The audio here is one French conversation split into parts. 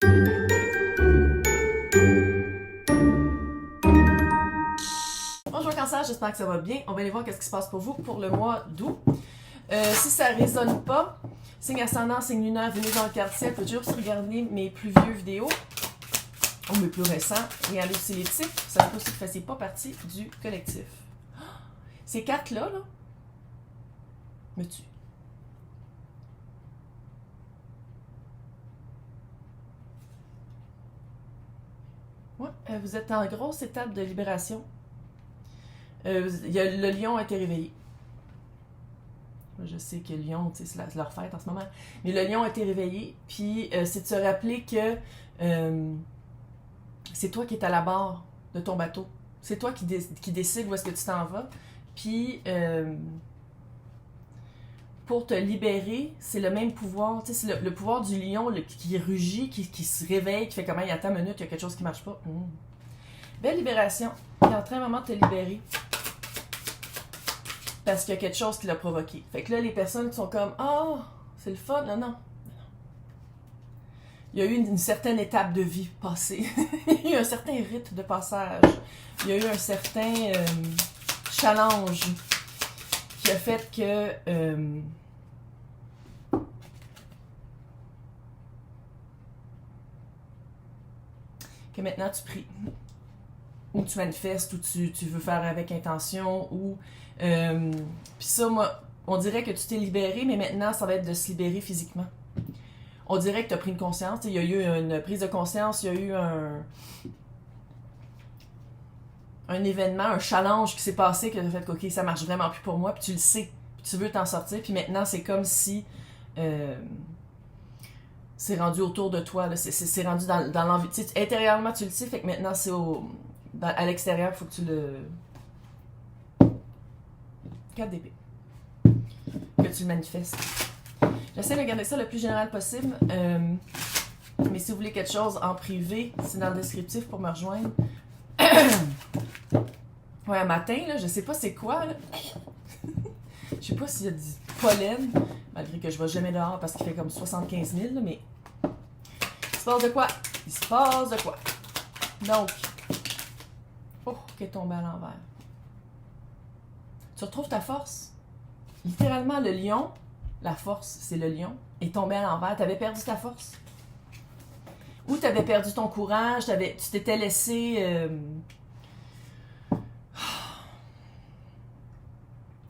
Bonjour Cancer, j'espère que ça va bien. On va aller voir qu'est-ce qui se passe pour vous pour le mois d'août. Si ça ne résonne pas, signe ascendant, signe lunaire, venez dans le quartier. Vous pouvez toujours regarder mes plus vieux vidéos ou mes plus récents. Regardez aussi les titres. Ça veut aussi que vous ne fassiez pas partie du collectif. Ces cartes-là, me tuent. Ouais, vous êtes en grosse étape de libération. Le lion a été réveillé. Je sais que le lion, c'est leur fête en ce moment. Mais le lion a été réveillé. Puis c'est de se rappeler que c'est toi qui es à la barre de ton bateau. C'est toi qui décide où est-ce que tu t'en vas. Puis pour te libérer, c'est le même pouvoir. C'est le pouvoir du lion qui rugit, qui se réveille, qui fait comment il y a tant de minutes, il y a quelque chose qui marche pas. Belle libération. Il est en train vraiment de te libérer. Parce qu'il y a quelque chose qui l'a provoqué. Fait que là, les personnes qui sont comme « Ah, oh, c'est le fun! » Non. Il y a eu une certaine étape de vie passée. Il y a eu un certain rite de passage. Il y a eu un certain challenge qui a fait que maintenant tu pries. Ou tu manifestes, ou tu veux faire avec intention, ou... Puis ça, moi, on dirait que tu t'es libéré, mais maintenant, ça va être de se libérer physiquement. On dirait que tu as pris une conscience. Il y a eu une prise de conscience, il y a eu un événement, un challenge qui s'est passé, qui a fait que, OK, ça marche vraiment plus pour moi, puis tu le sais, puis tu veux t'en sortir, puis maintenant, c'est comme si... c'est rendu autour de toi, là. C'est rendu dans l'envie. Intérieurement, tu le sais, fait que maintenant, c'est à l'extérieur, il faut que tu le... 4 d'épée. Que tu le manifestes. J'essaie de garder ça le plus général possible. Mais si vous voulez quelque chose en privé, c'est dans le descriptif pour me rejoindre. Ouais, un matin, là, je sais pas c'est quoi, là. Je sais pas s'il y a du pollen, malgré que je vais jamais dehors parce qu'il fait comme 75 000, là, mais... Il se passe de quoi? Il se passe de quoi? Donc... Oh, qui est tombé à l'envers. Tu retrouves ta force. Littéralement, le lion, la force, c'est le lion, est tombé à l'envers. Tu avais perdu ta force. Ou tu avais perdu ton courage, tu t'étais laissé...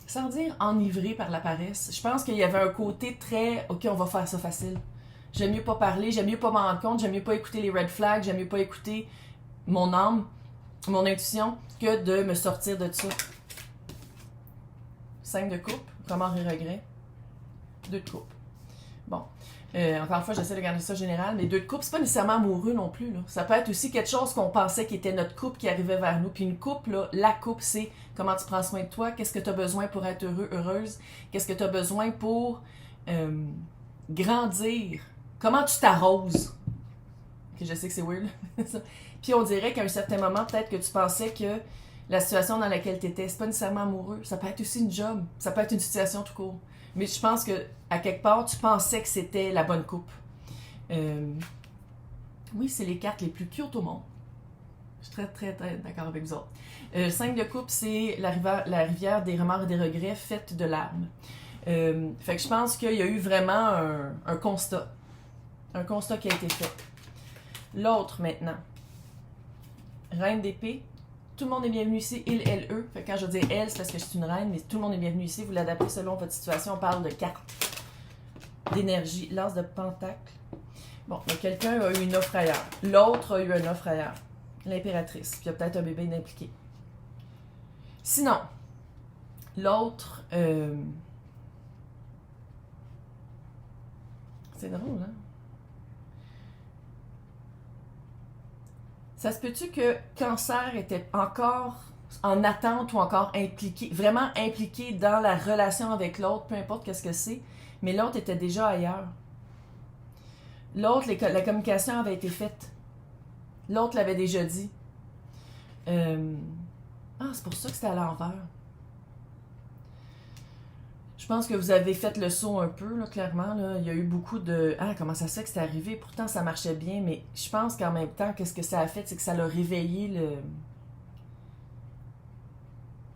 sans dire enivré par la paresse. Je pense qu'il y avait un côté très... OK, on va faire ça facile. J'aime mieux pas parler, j'aime mieux pas m'en rendre compte, j'aime mieux pas écouter les red flags, j'aime mieux pas écouter mon âme, mon intuition, que de me sortir de ça. 5 de coupe, remords et regrets. 2 de coupe. Bon. Encore une fois, j'essaie de garder ça général, mais 2 de coupe, c'est pas nécessairement amoureux non plus, là. Ça peut être aussi quelque chose qu'on pensait qui était notre couple qui arrivait vers nous. Puis une coupe, là, la coupe, c'est comment tu prends soin de toi, qu'est-ce que tu as besoin pour être heureux, heureuse, qu'est-ce que tu as besoin pour grandir, comment tu t'arroses. Okay, je sais que c'est weird. Puis on dirait qu'à un certain moment, peut-être que tu pensais que la situation dans laquelle tu étais, c'est pas nécessairement amoureux. Ça peut être aussi une job. Ça peut être une situation tout court. Mais je pense que à quelque part, tu pensais que c'était la bonne coupe. Oui, c'est les cartes les plus cute au monde. Je suis très, très, très d'accord avec vous autres. 5 de coupe, c'est la rivière des remords et des regrets faite de larmes. Fait que je pense qu'il y a eu vraiment un constat. Un constat qui a été fait. L'autre, maintenant. Reine d'épée. Tout le monde est bienvenu ici, il, elle, eux. Fait que quand je dis elle, c'est parce que je suis une reine, mais tout le monde est bienvenu ici. Vous l'adaptez selon votre situation. On parle de cartes, d'énergie. L'as de pentacle. Bon, quelqu'un a eu une offre ailleurs. L'autre a eu une offre ailleurs. L'impératrice. Puis il y a peut-être un bébé impliqué. Sinon, l'autre... C'est drôle, hein? Ça se peut-tu que Cancer était encore en attente ou encore impliqué, vraiment impliqué dans la relation avec l'autre, peu importe qu'est-ce que c'est, mais l'autre était déjà ailleurs. L'autre, la communication avait été faite. L'autre l'avait déjà dit. Ah, c'est pour ça que c'était à l'envers. Je pense que vous avez fait le saut un peu, là, clairement. Là. Il y a eu beaucoup de « Ah, comment ça se fait que c'est arrivé? » Pourtant, ça marchait bien, mais je pense qu'en même temps, qu'est-ce que ça a fait? C'est que ça l'a réveillé le...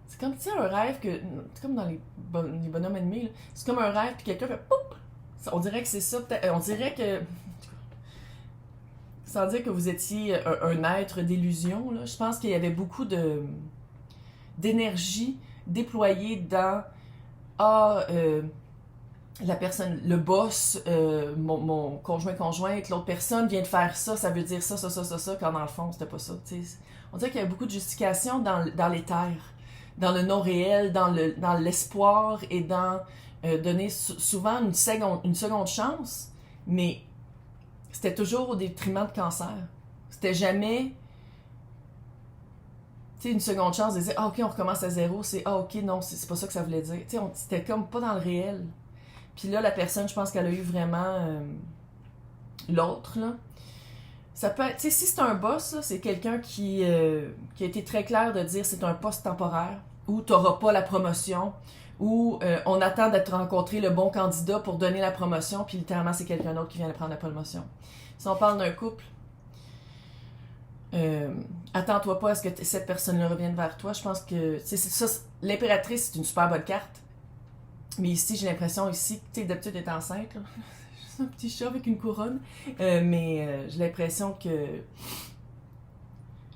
C'est comme, tu sais, un rêve que... C'est comme dans les bonhommes animés, là. C'est comme un rêve, puis quelqu'un fait « Poup! » On dirait que c'est ça. On dirait que... Sans dire que vous étiez un être d'illusion, là, je pense qu'il y avait beaucoup d'énergie déployée dans ah, la personne, le boss, mon conjointe, l'autre personne vient de faire ça, ça veut dire ça, quand dans le fond, c'était pas ça. T'sais. On dirait qu'il y a beaucoup de justification dans l'éther, dans le non-réel, dans l'espoir et dans donner souvent une seconde chance, mais c'était toujours au détriment de cancer. C'était jamais... Tu sais, une seconde chance de dire « Ah, ok, on recommence à zéro », c'est « Ah, ok, non, c'est pas ça que ça voulait dire. » Tu sais, c'était comme pas dans le réel. Puis là, la personne, je pense qu'elle a eu vraiment l'autre, là. Ça peut être... Tu sais, si c'est un boss, là, c'est quelqu'un qui a été très clair de dire « C'est un poste temporaire » ou « T'auras pas la promotion » ou on attend d'être rencontré le bon candidat pour donner la promotion, puis littéralement, c'est quelqu'un d'autre qui vient de prendre la promotion. Si on parle d'un couple, attends-toi pas à ce que cette personne-là revienne vers toi. Je pense que ça, l'impératrice, c'est une super bonne carte. Mais ici, j'ai l'impression ici, tu sais, d'habitude, elle est enceinte, là. Juste un petit chat avec une couronne. Mais j'ai l'impression que... Tu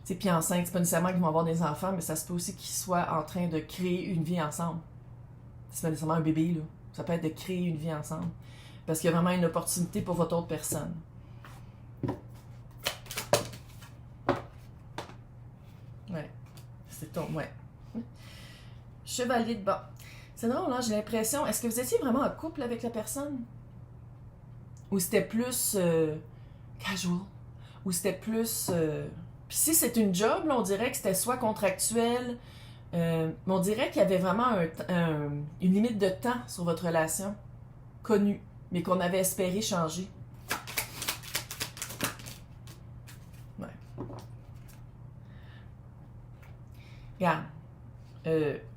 sais, puis enceinte, c'est pas nécessairement qu'ils vont avoir des enfants, mais ça se peut aussi qu'ils soient en train de créer une vie ensemble. C'est pas nécessairement un bébé, là. Ça peut être de créer une vie ensemble. Parce qu'il y a vraiment une opportunité pour votre autre personne. Ouais. C'est ton... Ouais. Chevalier de bas. C'est drôle, hein? J'ai l'impression... Est-ce que vous étiez vraiment en couple avec la personne? Ou c'était plus casual? Ou c'était plus... Puis si c'est une job, là, on dirait que c'était soit contractuel... mais on dirait qu'il y avait vraiment une limite de temps sur votre relation, connue, mais qu'on avait espéré changer. Ouais. Regarde,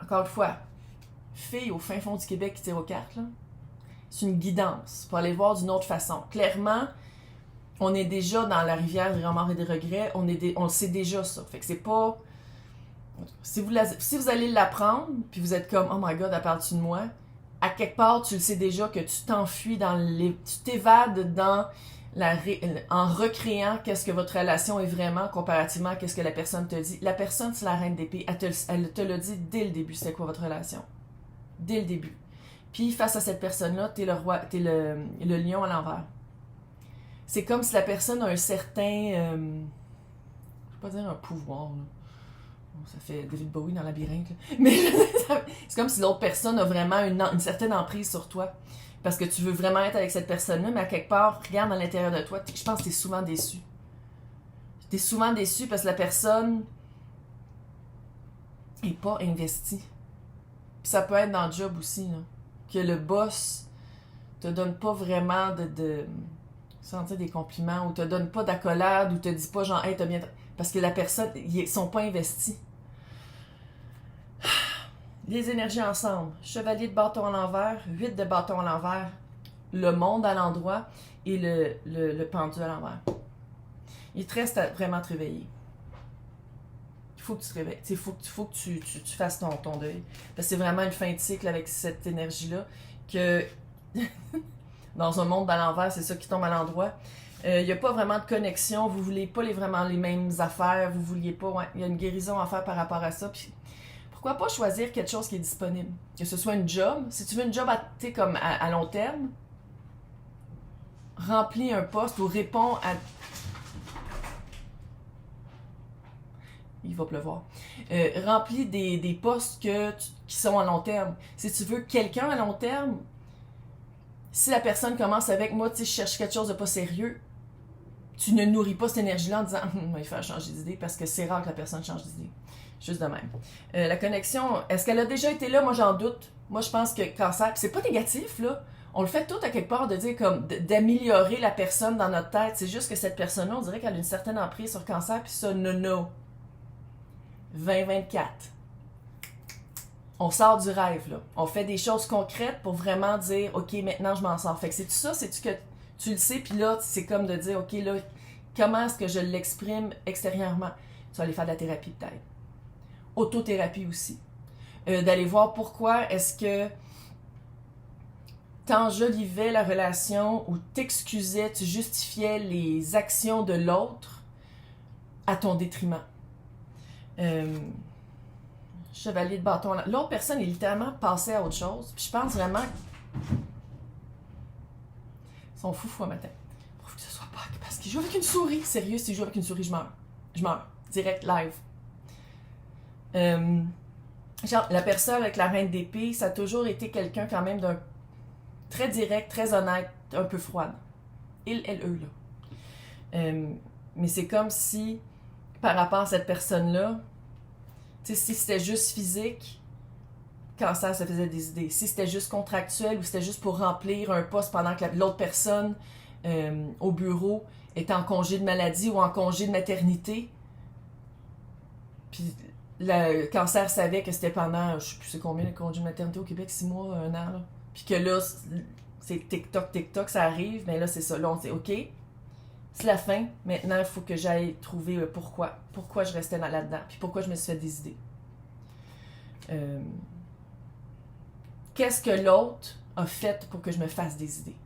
encore une fois, fille au fin fond du Québec qui tire aux cartes, là, c'est une guidance pour aller voir d'une autre façon. Clairement, on est déjà dans la rivière des remords et des regrets, on le sait déjà ça. Fait que c'est pas... Si vous allez l'apprendre, puis vous êtes comme « Oh my God, elle parle-tu de moi? » À quelque part, tu le sais déjà que tu t'enfuis tu t'évades en recréant qu'est-ce que votre relation est vraiment comparativement à qu'est-ce que la personne te dit. La personne, c'est la reine d'épée. Elle te l'a dit dès le début, c'est quoi votre relation. Dès le début. Puis face à cette personne-là, t'es le lion à l'envers. C'est comme si la personne a un certain... je vais pas dire un pouvoir, là. Ça fait David Bowie dans Labyrinthe. Là. Mais c'est comme si l'autre personne a vraiment une certaine emprise sur toi. Parce que tu veux vraiment être avec cette personne-là, mais à quelque part, regarde à l'intérieur de toi, je pense que t'es souvent déçu. T'es souvent déçu parce que la personne est pas investie. Puis ça peut être dans le job aussi, là. Que le boss te donne pas vraiment sans dire des compliments, ou te donne pas d'accolade, ou te dit pas genre « Hey, t'as bien... » Parce que la personne, ils sont pas investis. Les énergies ensemble. Chevalier de bâton à l'envers, 8 de bâton à l'envers, le monde à l'endroit et le pendu à l'envers. Il te reste à vraiment te réveiller. Il faut que tu te réveilles. Il faut que tu fasses ton deuil. Parce que c'est vraiment une fin de cycle avec cette énergie-là que dans un monde à l'envers, c'est ça qui tombe à l'endroit. Il n'y a pas vraiment de connexion, vous ne voulez pas vraiment les mêmes affaires, vous vouliez pas, ouais, il y a une guérison à faire par rapport à ça, puis pourquoi pas choisir quelque chose qui est disponible, que ce soit une job, si tu veux une job comme à long terme, remplis un poste ou réponds à... Il va pleuvoir. Remplis des postes qui sont à long terme. Si tu veux quelqu'un à long terme, si la personne commence avec « Moi, tu sais, je cherche quelque chose de pas sérieux », tu ne nourris pas cette énergie-là en disant « Il va faire changer d'idée » parce que c'est rare que la personne change d'idée. Juste de même. La connexion, est-ce qu'elle a déjà été là? Moi, j'en doute. Moi, je pense que cancer, c'est pas négatif, là. On le fait tout à quelque part de dire comme d'améliorer la personne dans notre tête. C'est juste que cette personne-là, on dirait qu'elle a une certaine emprise sur cancer, puis ça, non. 2024. on sort du rêve, là. On fait des choses concrètes pour vraiment dire, OK, maintenant je m'en sors. Fait que c'est tout ça, c'est-tu que tu le sais, puis là, c'est comme de dire, OK, là, comment est-ce que je l'exprime extérieurement? Tu vas aller faire de la thérapie peut-être. Autothérapie aussi. D'aller voir pourquoi est-ce que t'enjolivais la relation ou t'excusais, tu justifiais les actions de l'autre à ton détriment. Chevalier de bâton. L'autre personne est littéralement passée à autre chose. Puis je pense vraiment qu'ils sont foufous à matin. Faut que ce soit Pâques. Parce qu'ils jouent avec une souris. Sérieux, s'ils jouent avec une souris, je meurs. Je meurs. Direct, live. Genre, la personne avec la reine d'épée, ça a toujours été quelqu'un quand même d'un très direct, très honnête, un peu froide. Il, elle, eux, là. Mais c'est comme si, par rapport à cette personne-là, tu sais, si c'était juste physique, Cancer se faisait des idées. Si c'était juste contractuel ou c'était juste pour remplir un poste pendant que l'autre personne au bureau était en congé de maladie ou en congé de maternité, puis le Cancer savait que c'était pendant, je sais plus c'est combien le congé de maternité au Québec, 6 mois, 1 an, là. Puis que là, c'est TikTok, ça arrive, mais là, c'est ça. Là, on dit, OK, c'est la fin. Maintenant, il faut que j'aille trouver pourquoi. Pourquoi je restais là-dedans. Puis pourquoi je me suis fait des idées. Qu'est-ce que l'autre a fait pour que je me fasse des idées?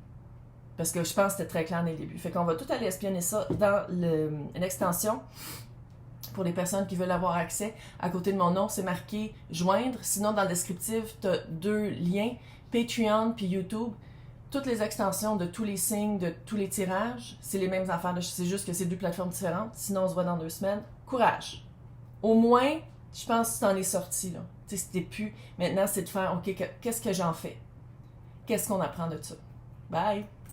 Parce que je pense que c'était très clair dès le début. Fait qu'on va tout aller espionner ça dans l'extension. Pour les personnes qui veulent avoir accès, à côté de mon nom, c'est marqué « Joindre ». Sinon, dans le descriptif, tu as 2 liens, Patreon puis YouTube. Toutes les extensions de tous les signes, de tous les tirages, c'est les mêmes affaires. C'est juste que c'est 2 plateformes différentes. Sinon, on se voit dans 2 semaines. Courage! Au moins, je pense que tu t'en es sorti, là. Tu sais, c'était plus... Maintenant, c'est de faire « OK, qu'est-ce que j'en fais? Qu'est-ce qu'on apprend de ça? » Bye!